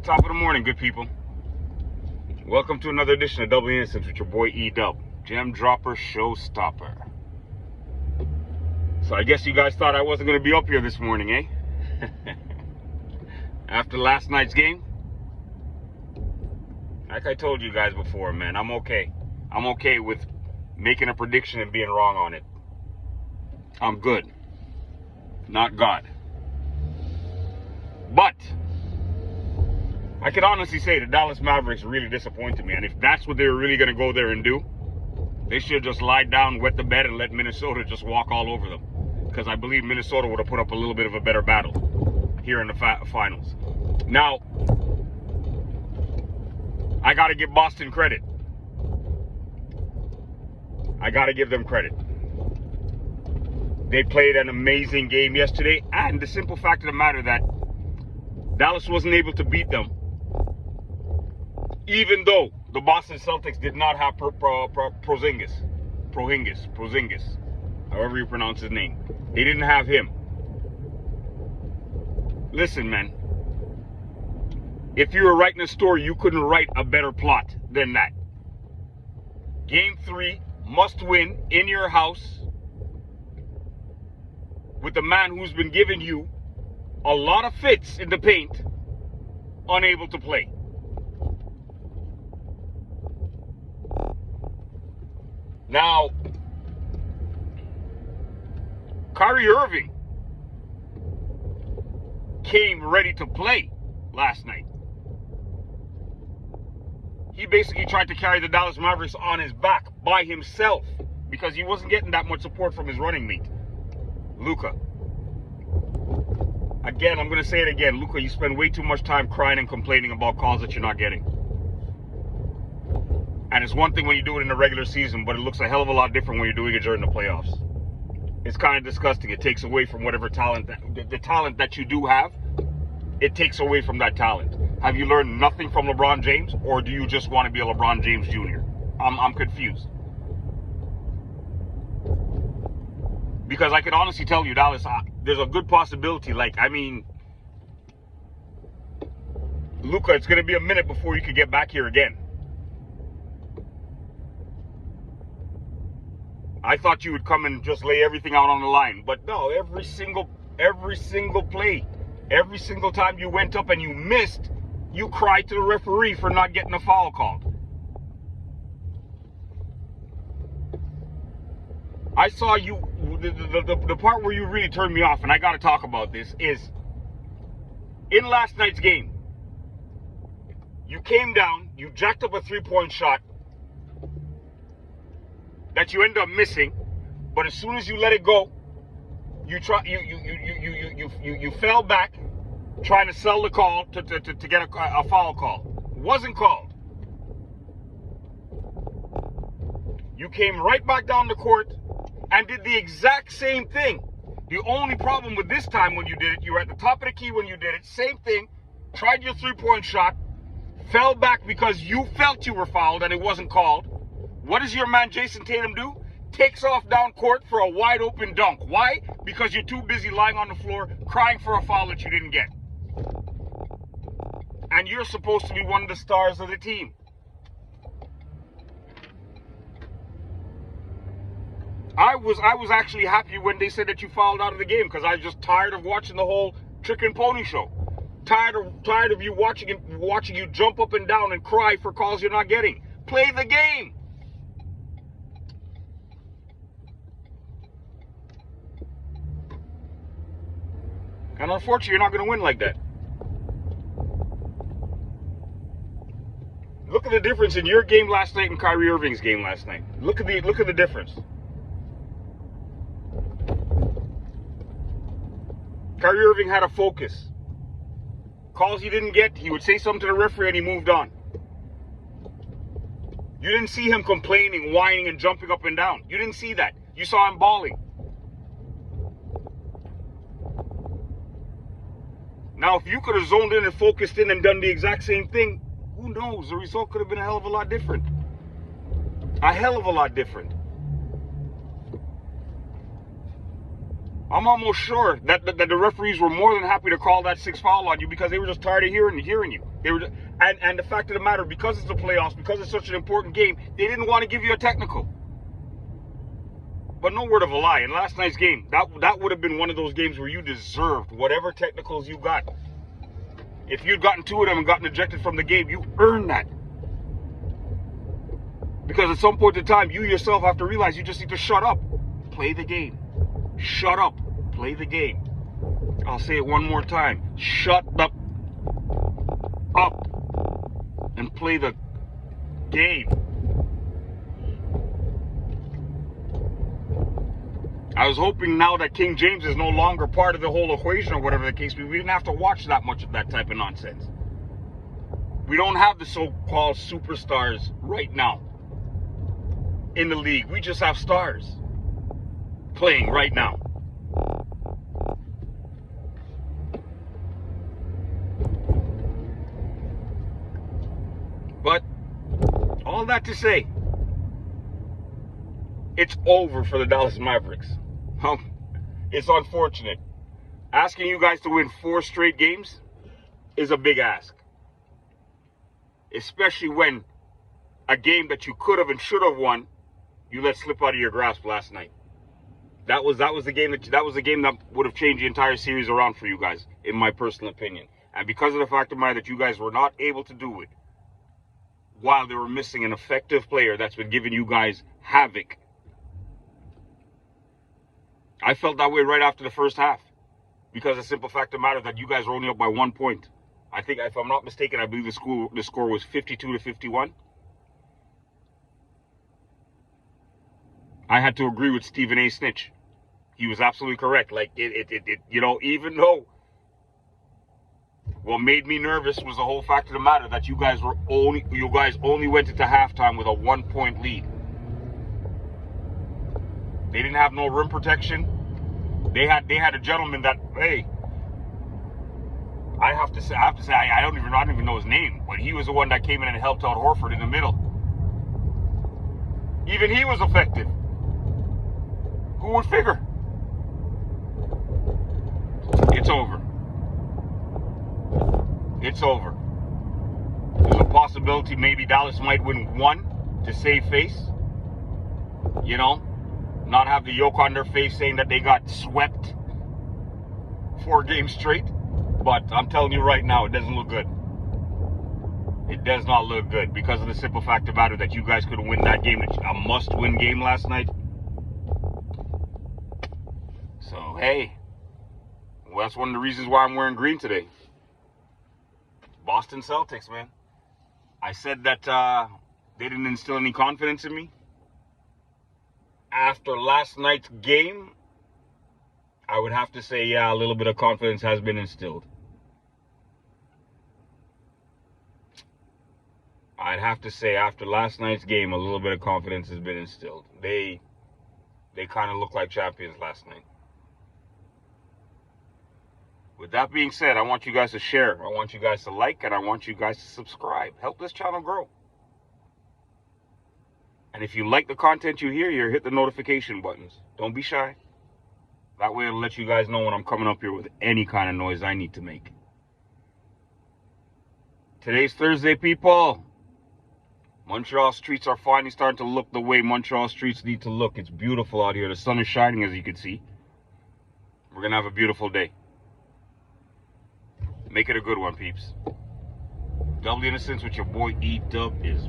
Top of the morning, good people. Welcome to another edition of Double Innocence with your boy E-Dub, Gem Dropper Showstopper. So I guess you guys thought I wasn't going to be up here this morning, eh? After last night's game, like I told you guys before, man, I'm okay. I'm okay with making a prediction and being wrong on it. I'm good. Not God. But I can honestly say the Dallas Mavericks really disappointed me. And if that's what they were really going to go there and do, they should have just lied down, wet the bed, and let Minnesota just walk all over them. Because I believe Minnesota would have put up a little bit of a better battle here in the finals. Now, I got to give Boston credit. I got to give them credit. They played an amazing game yesterday. And the simple fact of the matter that Dallas wasn't able to beat them, even though the Boston Celtics did not have Porzingis, however you pronounce his name. They didn't have him. Listen, man. If you were writing a story, you couldn't write a better plot than that. Game 3, must win in your house with the man who's been giving you a lot of fits in the paint, unable to play. Now, Kyrie Irving came ready to play last night. He basically tried to carry the Dallas Mavericks on his back by himself because he wasn't getting that much support from his running mate, Luka. Again, I'm going to say it again. Luka, you spend way too much time crying and complaining about calls that you're not getting. And it's one thing when you do it in the regular season, but it looks a hell of a lot different when you're doing it during the playoffs. It's kind of disgusting. It takes away from whatever talent, the talent that you do have, it takes away from that talent. Have you learned nothing from LeBron James, or do you just want to be a LeBron James Jr.? I'm confused. Because I can honestly tell you, Dallas, there's a good possibility. Luka, it's going to be a minute before you can get back here again. I thought you would come and just lay everything out on the line. But no, every single play, every single time you went up and you missed, you cried to the referee for not getting a foul called. I saw you, the part where you really turned me off, and I got to talk about this, is in last night's game, you came down, you jacked up a three-point shot that you end up missing, but as soon as you let it go, you fell back trying to sell the call to get a foul call. Wasn't called. You came right back down the court and did the exact same thing. The only problem with this time when you did it, you were at the top of the key when you did it, same thing, tried your three-point shot, fell back because you felt you were fouled and it wasn't called. What does your man Jason Tatum do? Takes off down court for a wide open dunk. Why? Because you're too busy lying on the floor crying for a foul that you didn't get. And you're supposed to be one of the stars of the team. I was actually happy when they said that you fouled out of the game because I was just tired of watching the whole trick and pony show. Tired of you watching you jump up and down and cry for calls you're not getting. Play the game. And unfortunately, you're not going to win like that. Look at the difference in your game last night and Kyrie Irving's game last night. Look at the difference. Kyrie Irving had a focus. Calls he didn't get, he would say something to the referee and he moved on. You didn't see him complaining, whining, and jumping up and down. You didn't see that. You saw him bawling. Now, if you could have zoned in and focused in and done the exact same thing, who knows? The result could have been a hell of a lot different. A hell of a lot different. I'm almost sure that the referees were more than happy to call that 6th foul on you because they were just tired of hearing you. They were, and the fact of the matter, because it's the playoffs, because it's such an important game, they didn't want to give you a technical. But no word of a lie. In last night's game, that would have been one of those games where you deserved whatever technicals you got. If you'd gotten 2 of them and gotten ejected from the game, you earned that. Because at some point in time, you yourself have to realize you just need to shut up. Play the game. Shut up. Play the game. I'll say it one more time. Shut up and play the game. I was hoping now that King James is no longer part of the whole equation or whatever the case be, we didn't have to watch that much of that type of nonsense. We don't have the so-called superstars right now in the league. We just have stars playing right now. But all that to say, it's over for the Dallas Mavericks. It's unfortunate. Asking you guys to win 4 straight games is a big ask. Especially when a game that you could have and should have won, you let slip out of your grasp last night. That was the game that would have changed the entire series around for you guys, in my personal opinion. And because of the fact of the matter that you guys were not able to do it, while they were missing an effective player that's been giving you guys havoc. I felt that way right after the first half. Because the simple fact of the matter that you guys were only up by 1 point. I think, if I'm not mistaken, I believe the score was 52-51. I had to agree with Stephen A. Snitch. He was absolutely correct. Like, even though what made me nervous was the whole fact of the matter that you guys only went into halftime with a 1-point lead. They didn't have no rim protection. They had a gentleman that, hey, I have to say I don't even know his name, but he was the one that came in and helped out Horford in the middle. Even he was effective. Who would figure? It's over. It's over. There's a possibility maybe Dallas might win 1 to save face. You know, not have the yoke on their face saying that they got swept 4 games straight. But I'm telling you right now, it doesn't look good. It does not look good because of the simple fact about it that you guys couldn't win that game. It's a must-win game last night. So, hey, well, that's one of the reasons why I'm wearing green today. Boston Celtics, man. I said that they didn't instill any confidence in me. After last night's game, I would have to say, yeah, a little bit of confidence has been instilled. I'd have to say, after last night's game, a little bit of confidence has been instilled. They kind of look like champions last night. With that being said, I want you guys to share. I want you guys to like, and I want you guys to subscribe. Help this channel grow. And if you like the content you hear, hit the notification buttons. Don't be shy. That way it'll let you guys know when I'm coming up here with any kind of noise I need to make. Today's Thursday, people. Montreal streets are finally starting to look the way Montreal streets need to look. It's beautiful out here. The sun is shining, as you can see. We're going to have a beautiful day. Make it a good one, peeps. Double Innocence with your boy E-Dub is